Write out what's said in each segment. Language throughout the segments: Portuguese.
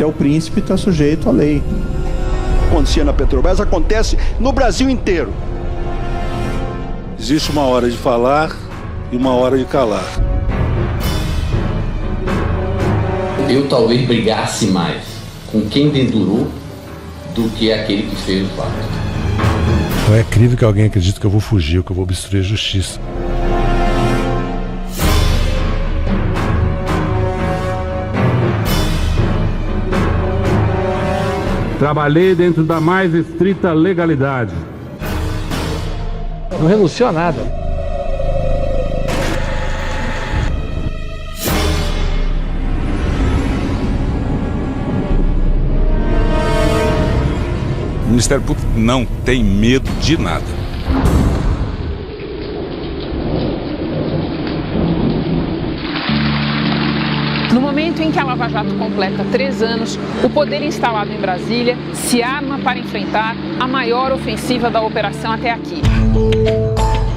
é o príncipe, está sujeito à lei. Acontecia na Petrobras, acontece no Brasil inteiro. Existe uma hora de falar e uma hora de calar. Eu talvez brigasse mais com quem dedurou do que aquele que fez o fato. Não é crível que alguém acredite que eu vou fugir, que eu vou obstruir a justiça. Trabalhei dentro da mais estrita legalidade. Não renunciou a nada. O Ministério Público não tem medo de nada. No momento em que a Lava Jato completa 3 anos, o poder instalado em Brasília se arma para enfrentar a maior ofensiva da operação até aqui.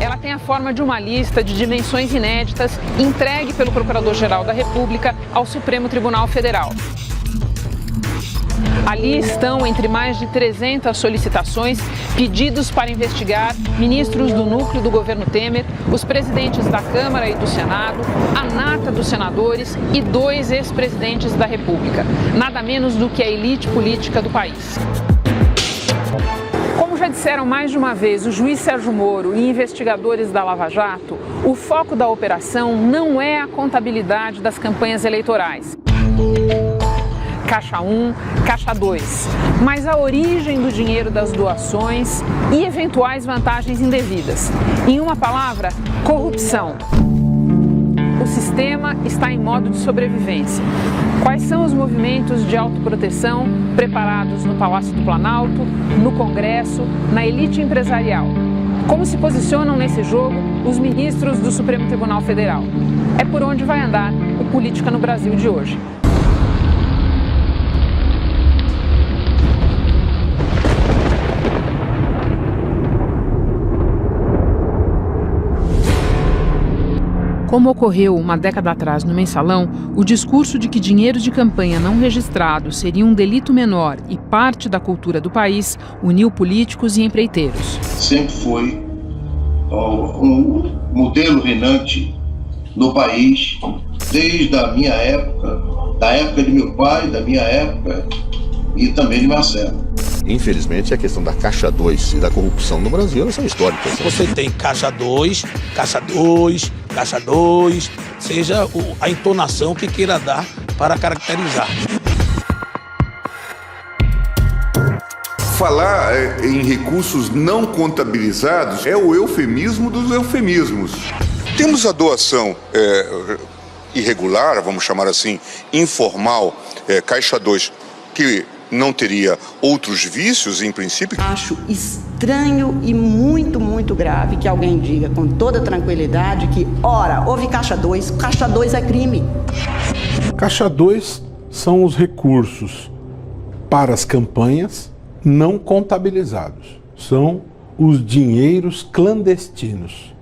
Ela tem a forma de uma lista de dimensões inéditas entregue pelo Procurador-Geral da República ao Supremo Tribunal Federal. Ali estão, entre mais de 300 solicitações, pedidos para investigar ministros do núcleo do governo Temer, os presidentes da Câmara e do Senado, a nata dos senadores e 2 ex-presidentes da República, nada menos do que a elite política do país. Como já disseram mais de uma vez o juiz Sérgio Moro e investigadores da Lava Jato, o foco da operação não é a contabilidade das campanhas eleitorais. Caixa 1, Caixa 2, mas a origem do dinheiro das doações e eventuais vantagens indevidas. Em uma palavra, corrupção. O sistema está em modo de sobrevivência. Quais são os movimentos de autoproteção preparados no Palácio do Planalto, no Congresso, na elite empresarial? Como se posicionam nesse jogo os ministros do Supremo Tribunal Federal? É por onde vai andar o Política no Brasil de hoje. Como ocorreu uma década atrás no Mensalão, o discurso de que dinheiros de campanha não registrados seria um delito menor e parte da cultura do país uniu políticos e empreiteiros. Sempre foi um modelo reinante no país, desde a minha época, da época de meu pai, da minha época e também de Marcelo. Infelizmente, a questão da Caixa 2 e da corrupção no Brasil, elas são históricas. Você tem Caixa 2, Caixa 2, Caixa 2, seja a entonação que queira dar para caracterizar. Falar em recursos não contabilizados é o eufemismo dos eufemismos. Temos a doação irregular, vamos chamar assim, informal, Caixa 2, que não teria outros vícios, em princípio. Acho estranho e muito, muito grave que alguém diga com toda tranquilidade que, ora, houve Caixa 2 é crime. Caixa 2 são os recursos para as campanhas não contabilizados. São os dinheiros clandestinos,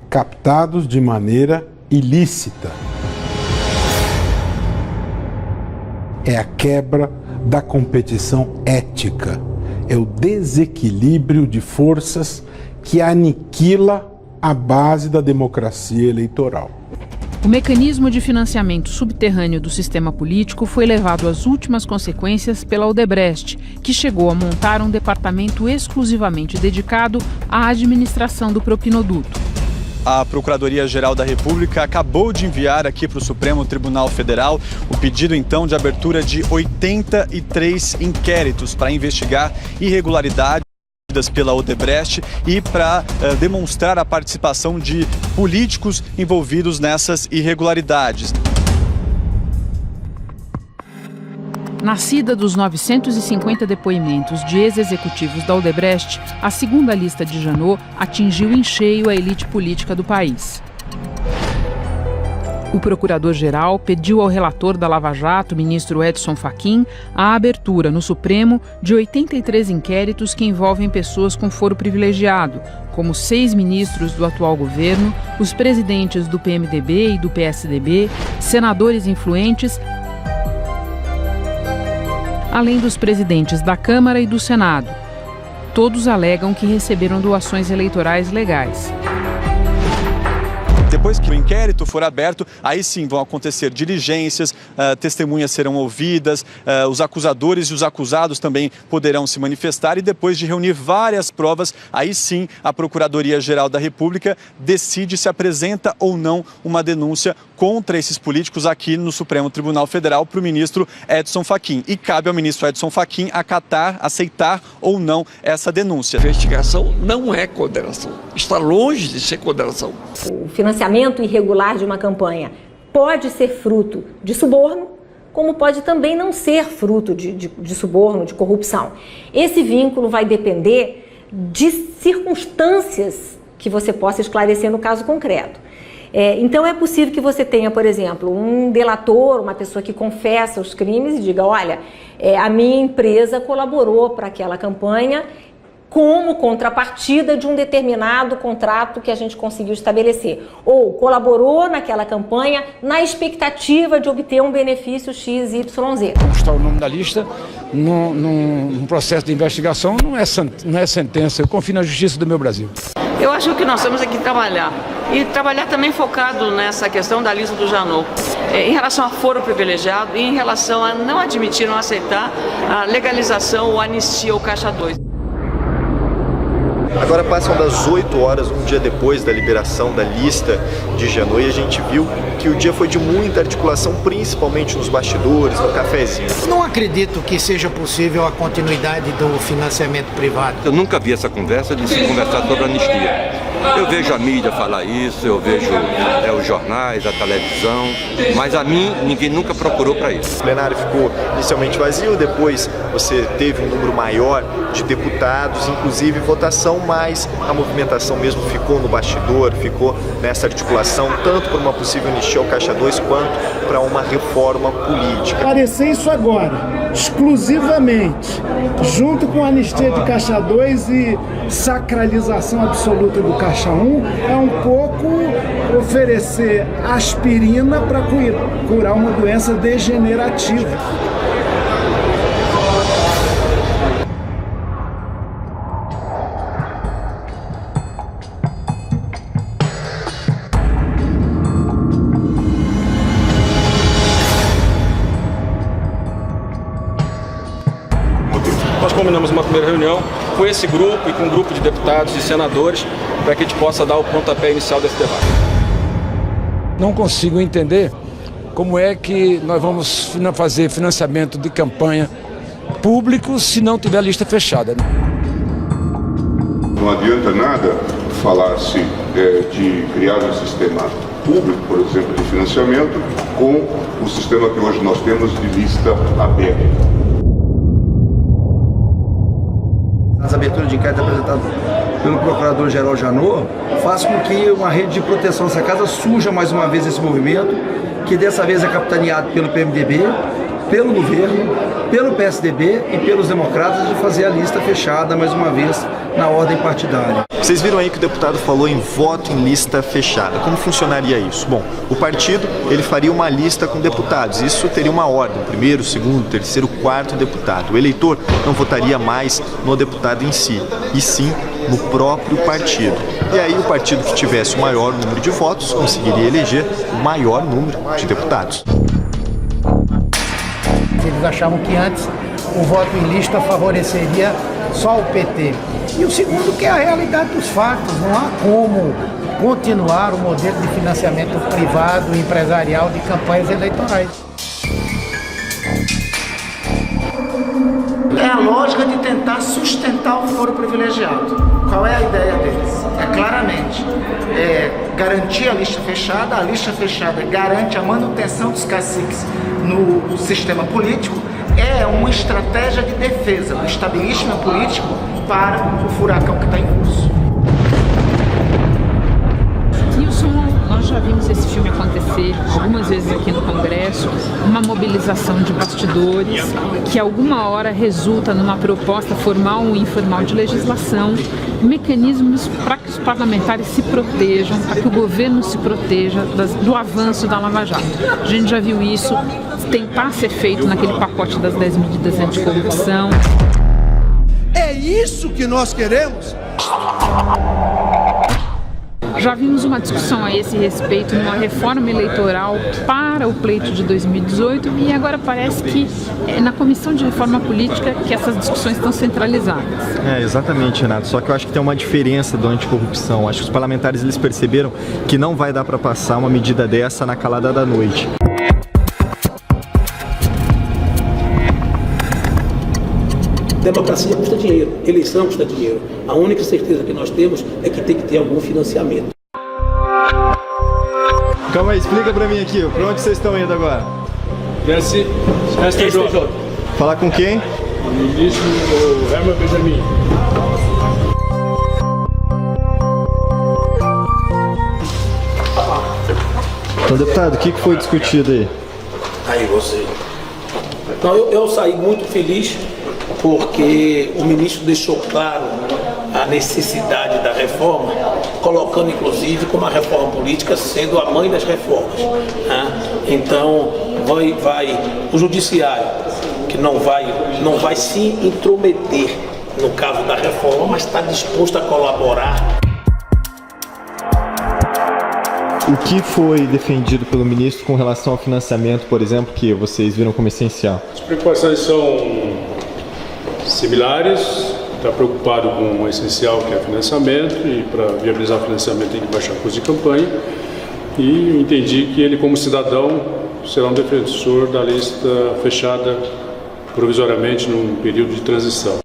captados de maneira ilícita. É a quebra da competição ética, é o desequilíbrio de forças que aniquila a base da democracia eleitoral. O mecanismo de financiamento subterrâneo do sistema político foi levado às últimas consequências pela Odebrecht, que chegou a montar um departamento exclusivamente dedicado à administração do propinoduto. A Procuradoria-Geral da República acabou de enviar aqui para o Supremo Tribunal Federal o pedido, então, de abertura de 83 inquéritos para investigar irregularidades pela Odebrecht e para demonstrar a participação de políticos envolvidos nessas irregularidades. Nascida dos 950 depoimentos de ex-executivos da Odebrecht, a segunda lista de Janot atingiu em cheio a elite política do país. O procurador-geral pediu ao relator da Lava Jato, ministro Edson Fachin, a abertura no Supremo de 83 inquéritos que envolvem pessoas com foro privilegiado, como 6 ministros do atual governo, os presidentes do PMDB e do PSDB, senadores influentes além dos presidentes da Câmara e do Senado. Todos alegam que receberam doações eleitorais legais. Depois que o inquérito for aberto, aí sim vão acontecer diligências, testemunhas serão ouvidas, os acusadores e os acusados também poderão se manifestar e depois de reunir várias provas, aí sim a Procuradoria-Geral da República decide se apresenta ou não uma denúncia contra esses políticos aqui no Supremo Tribunal Federal para o ministro Edson Fachin. E cabe ao ministro Edson Fachin aceitar ou não essa denúncia. A investigação não é condenação, está longe de ser condenação. O financiamento irregular de uma campanha pode ser fruto de suborno, como pode também não ser fruto de suborno, de corrupção. Esse vínculo vai depender de circunstâncias que você possa esclarecer no caso concreto. Então é possível que você tenha, por exemplo, um delator, uma pessoa que confessa os crimes e diga, olha, a minha empresa colaborou para aquela campanha como contrapartida de um determinado contrato que a gente conseguiu estabelecer. Ou colaborou naquela campanha na expectativa de obter um benefício XYZ. Constar o nome da lista num processo de investigação não é sentença. Eu confio na justiça do meu Brasil. Eu acho que nós temos que trabalhar. E trabalhar também focado nessa questão da lista do Janot. Em relação a foro privilegiado e em relação a não admitir, não aceitar a legalização ou anistia ou Caixa 2. Agora passam das 8 horas, um dia depois da liberação da lista de Janot, e a gente viu que o dia foi de muita articulação, principalmente nos bastidores, no cafezinho. Não acredito que seja possível a continuidade do financiamento privado. Eu nunca vi essa conversa de se conversar sobre anistia. Eu vejo a mídia falar isso, eu vejo os jornais, a televisão, mas a mim ninguém nunca procurou para isso. O plenário ficou inicialmente vazio, depois você teve um número maior de deputados, inclusive votação, mas a movimentação mesmo ficou no bastidor, ficou nessa articulação, tanto por uma possível anistia ao Caixa 2, quanto para uma reforma política. Aparecer isso agora, exclusivamente, junto com a anistia de Caixa 2 e sacralização absoluta do Caixa 1, é um pouco oferecer aspirina para curar uma doença degenerativa. Nós combinamos uma primeira reunião com esse grupo e com um grupo de deputados e senadores para que a gente possa dar o pontapé inicial desse debate. Não consigo entender como é que nós vamos fazer financiamento de campanha público se não tiver lista fechada. Não adianta nada falar-se de criar um sistema público, por exemplo, de financiamento, com o sistema que hoje nós temos de lista aberta. As aberturas de inquérito apresentadas pelo Procurador-Geral Janot faz com que uma rede de proteção dessa casa surja mais uma vez esse movimento, que dessa vez é capitaneado pelo PMDB, pelo governo, pelo PSDB e pelos democratas, de fazer a lista fechada mais uma vez na ordem partidária. Vocês viram aí que o deputado falou em voto em lista fechada. Como funcionaria isso? Bom, o partido ele faria uma lista com deputados. Isso teria uma ordem, primeiro, segundo, terceiro, quarto deputado. O eleitor não votaria mais no deputado em si, e sim no próprio partido. E aí o partido que tivesse o maior número de votos conseguiria eleger o maior número de deputados. Eles achavam que antes o voto em lista favoreceria só o PT. E o segundo, que é a realidade dos fatos. Não há como continuar o modelo de financiamento privado e empresarial de campanhas eleitorais. É a lógica de tentar sustentar o foro privilegiado. Qual é a ideia deles? Claramente, garantir a lista fechada garante a manutenção dos caciques no sistema político, é uma estratégia de defesa do estabelecimento político para o furacão que está em curso. Nós já vimos esse filme acontecer algumas vezes aqui no Congresso, uma mobilização de bastidores que alguma hora resulta numa proposta formal ou informal de legislação, mecanismos para que os parlamentares se protejam, para que o governo se proteja do avanço da Lava Jato. A gente já viu isso tentar ser feito naquele pacote das 10 medidas anticorrupção. É isso que nós queremos? Já vimos uma discussão a esse respeito numa reforma eleitoral para o pleito de 2018 e agora parece que é na Comissão de Reforma Política que essas discussões estão centralizadas. Exatamente, Renato. Só que eu acho que tem uma diferença do anticorrupção. Acho que os parlamentares eles perceberam que não vai dar para passar uma medida dessa na calada da noite. Democracia custa dinheiro, eleição custa dinheiro. A única certeza que nós temos é que tem que ter algum financiamento. Calma aí, explica pra mim aqui, pra onde vocês estão indo agora? STJ. Falar com quem? O ministro Herman Benjamin. Então, deputado, o que foi discutido aí? Aí você. Então eu saí muito feliz porque o ministro deixou claro a necessidade da reforma, colocando inclusive como a reforma política sendo a mãe das reformas. Né? Então vai o judiciário, que não vai se intrometer no caso da reforma, mas está disposto a colaborar. O que foi defendido pelo ministro com relação ao financiamento, por exemplo, que vocês viram como essencial? As preocupações são similares, está preocupado com o essencial que é financiamento e para viabilizar o financiamento tem que baixar custo de campanha e eu entendi que ele como cidadão será um defensor da lista fechada provisoriamente num período de transição.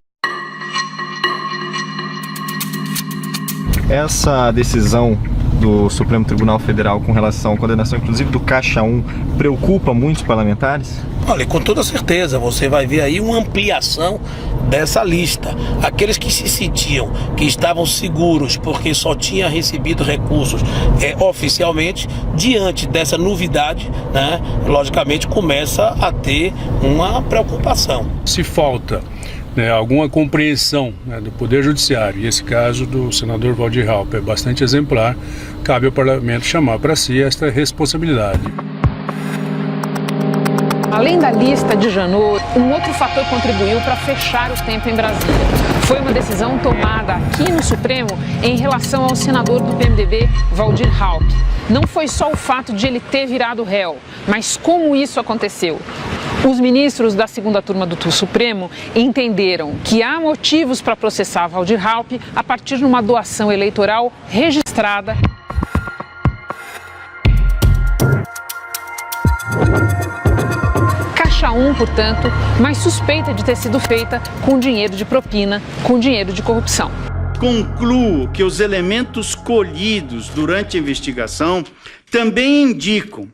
Essa decisão do Supremo Tribunal Federal com relação à condenação, inclusive do Caixa 1, preocupa muitos parlamentares? Olha, com toda certeza, você vai ver aí uma ampliação dessa lista. Aqueles que se sentiam que estavam seguros porque só tinha recebido recursos oficialmente, diante dessa novidade, né, logicamente começa a ter uma preocupação. Se falta alguma compreensão do Poder Judiciário, e esse caso do senador Waldir Raupp é bastante exemplar, cabe ao Parlamento chamar para si esta responsabilidade. Além da lista de Janot, um outro fator contribuiu para fechar o tempo em Brasília. Foi uma decisão tomada aqui no Supremo em relação ao senador do PMDB, Waldir Raupp. Não foi só o fato de ele ter virado réu, mas como isso aconteceu. Os ministros da segunda turma do Supremo entenderam que há motivos para processar Waldir Raupp a partir de uma doação eleitoral registrada. Caixa 1, portanto, mas suspeita de ter sido feita com dinheiro de propina, com dinheiro de corrupção. Concluo que os elementos colhidos durante a investigação também indicam,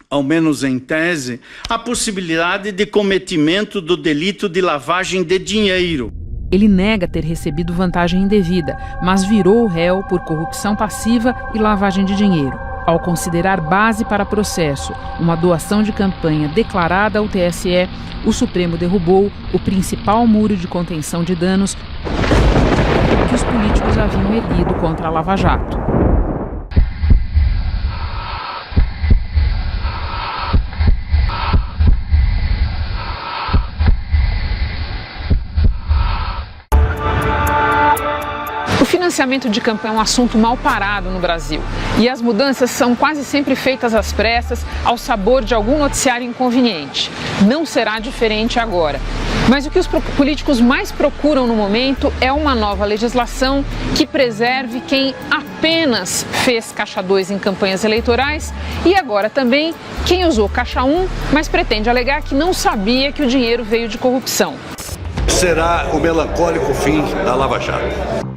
ao menos em tese, a possibilidade de cometimento do delito de lavagem de dinheiro. Ele nega ter recebido vantagem indevida, mas virou réu por corrupção passiva e lavagem de dinheiro. Ao considerar base para processo uma doação de campanha declarada ao TSE, o Supremo derrubou o principal muro de contenção de danos que os políticos haviam erguido contra a Lava Jato. O financiamento de campanha é um assunto mal parado no Brasil e as mudanças são quase sempre feitas às pressas, ao sabor de algum noticiário inconveniente. Não será diferente agora. Mas o que os políticos mais procuram no momento é uma nova legislação que preserve quem apenas fez Caixa 2 em campanhas eleitorais e agora também quem usou Caixa 1, mas pretende alegar que não sabia que o dinheiro veio de corrupção. Será o melancólico fim da Lava Jato.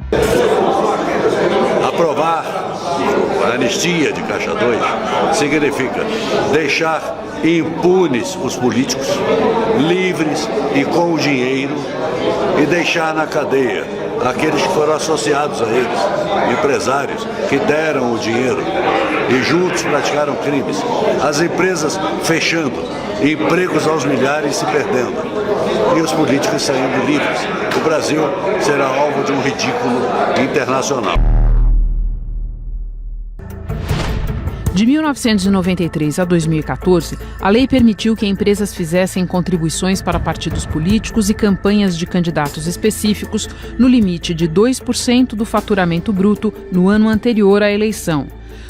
Aprovar a anistia de Caixa 2 significa deixar impunes os políticos, livres e com o dinheiro, e deixar na cadeia aqueles que foram associados a eles, empresários que deram o dinheiro e juntos praticaram crimes, as empresas fechando, empregos aos milhares se perdendo e os políticos saindo livres. O Brasil será alvo de um ridículo internacional. De 1993 a 2014, a lei permitiu que empresas fizessem contribuições para partidos políticos e campanhas de candidatos específicos no limite de 2% do faturamento bruto no ano anterior à eleição.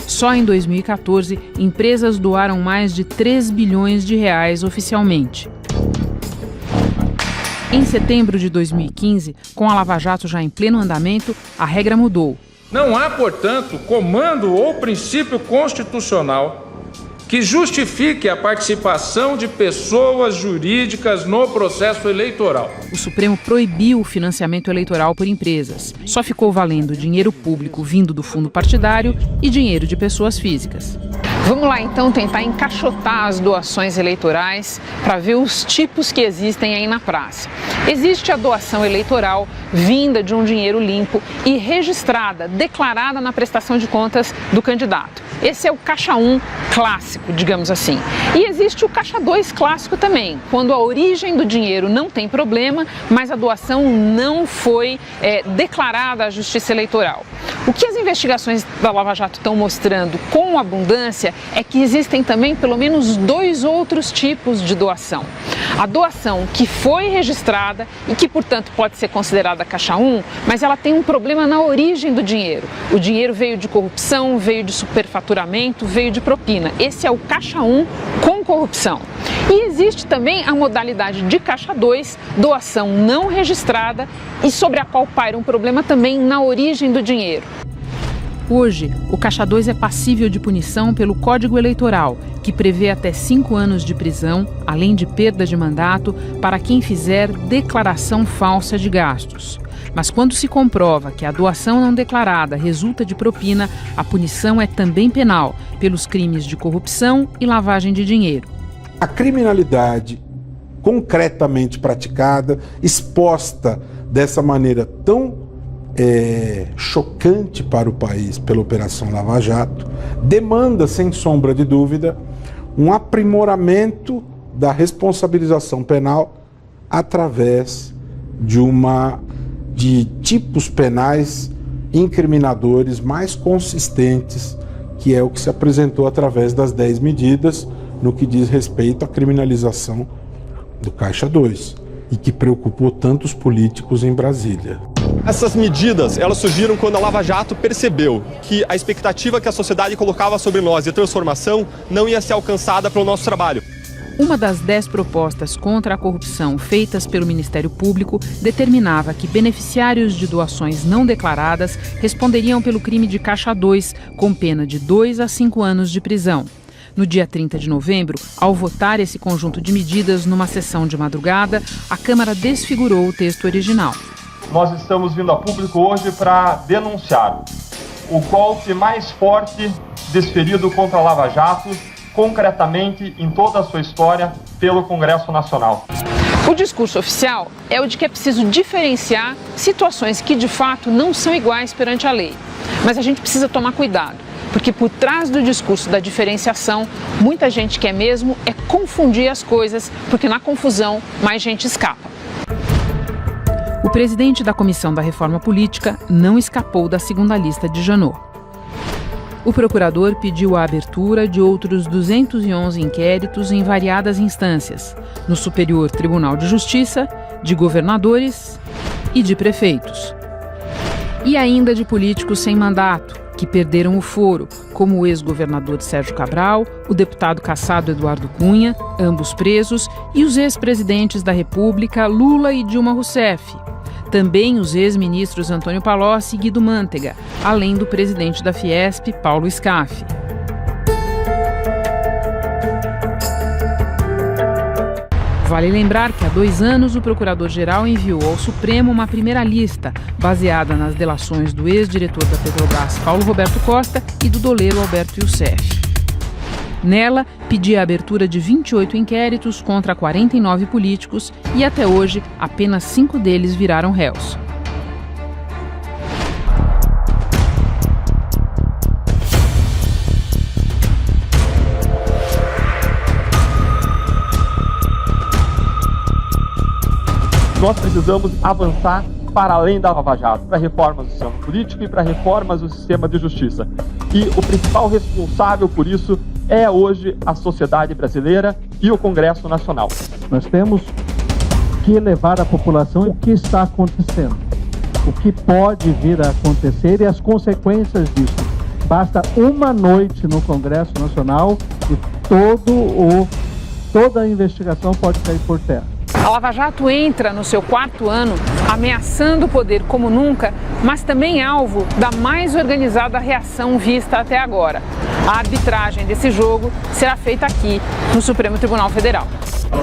Só em 2014, empresas doaram mais de 3 bilhões de reais oficialmente. Em setembro de 2015, com a Lava Jato já em pleno andamento, a regra mudou. Não há, portanto, comando ou princípio constitucional que justifique a participação de pessoas jurídicas no processo eleitoral. O Supremo proibiu o financiamento eleitoral por empresas. Só ficou valendo dinheiro público vindo do fundo partidário e dinheiro de pessoas físicas. Vamos lá então tentar encaixotar as doações eleitorais para ver os tipos que existem aí na praça. Existe a doação eleitoral vinda de um dinheiro limpo e registrada, declarada na prestação de contas do candidato. Esse é o caixa 1 clássico, digamos assim. E existe o caixa 2 clássico também, quando a origem do dinheiro não tem problema, mas a doação não foi declarada à Justiça Eleitoral. O que as investigações da Lava Jato estão mostrando com abundância é que existem também pelo menos 2 outros tipos de doação. A doação que foi registrada e que, portanto, pode ser considerada caixa 1, mas ela tem um problema na origem do dinheiro. O dinheiro veio de corrupção, veio de superfaturamento, veio de propina. Esse é o caixa 1 com corrupção. E existe também a modalidade de caixa 2, doação não registrada e sobre a qual paira um problema também na origem do dinheiro. Hoje, o caixa 2 é passível de punição pelo Código Eleitoral, que prevê até 5 anos de prisão, além de perda de mandato, para quem fizer declaração falsa de gastos. Mas quando se comprova que a doação não declarada resulta de propina, a punição é também penal, pelos crimes de corrupção e lavagem de dinheiro. A criminalidade concretamente praticada, exposta dessa maneira tão chocante para o país pela Operação Lava Jato, demanda, sem sombra de dúvida, um aprimoramento da responsabilização penal através de tipos penais incriminadores mais consistentes, que é o que se apresentou através das 10 medidas no que diz respeito à criminalização do Caixa 2 e que preocupou tantos políticos em Brasília. Essas medidas, elas surgiram quando a Lava Jato percebeu que a expectativa que a sociedade colocava sobre nós de transformação não ia ser alcançada pelo nosso trabalho. Uma das 10 propostas contra a corrupção feitas pelo Ministério Público determinava que beneficiários de doações não declaradas responderiam pelo crime de Caixa 2, com pena de 2 a 5 anos de prisão. No dia 30 de novembro, ao votar esse conjunto de medidas numa sessão de madrugada, a Câmara desfigurou o texto original. Nós estamos vindo a público hoje para denunciar o golpe mais forte desferido contra a Lava Jato, concretamente em toda a sua história, pelo Congresso Nacional. O discurso oficial é o de que é preciso diferenciar situações que de fato não são iguais perante a lei. Mas a gente precisa tomar cuidado, porque por trás do discurso da diferenciação, muita gente quer mesmo é confundir as coisas, porque na confusão mais gente escapa. O presidente da Comissão da Reforma Política não escapou da segunda lista de Janot. O procurador pediu a abertura de outros 211 inquéritos em variadas instâncias, no Superior Tribunal de Justiça, de governadores e de prefeitos. E ainda de políticos sem mandato, que perderam o foro, como o ex-governador Sérgio Cabral, o deputado cassado Eduardo Cunha, ambos presos, e os ex-presidentes da República, Lula e Dilma Rousseff. Também os ex-ministros Antônio Palocci e Guido Mantega, além do presidente da Fiesp, Paulo Scaff. Vale lembrar que há 2 anos o procurador-geral enviou ao Supremo uma primeira lista, baseada nas delações do ex-diretor da Petrobras, Paulo Roberto Costa, e do doleiro Alberto Youssef. Nela, pedia a abertura de 28 inquéritos contra 49 políticos e, até hoje, apenas 5 deles viraram réus. Nós precisamos avançar para além da Lava Jato, para reformas do sistema político e para reformas do sistema de justiça. e o principal responsável por isso é hoje a sociedade brasileira e o Congresso Nacional. Nós temos que levar à população o que está acontecendo, o que pode vir a acontecer e as consequências disso. Basta uma noite no Congresso Nacional e toda a investigação pode cair por terra. A Lava Jato entra no seu 4º ano ameaçando o poder como nunca, mas também alvo da mais organizada reação vista até agora. A arbitragem desse jogo será feita aqui, no Supremo Tribunal Federal.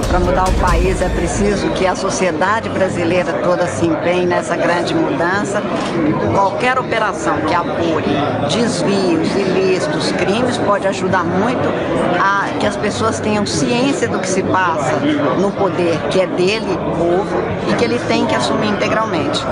Para mudar o país é preciso que a sociedade brasileira toda se empenhe nessa grande mudança. Qualquer operação que apure desvios, ilícitos, crimes pode ajudar muito a que as pessoas tenham ciência do que se passa no poder que é dele, povo, e que ele tem que assumir integralmente.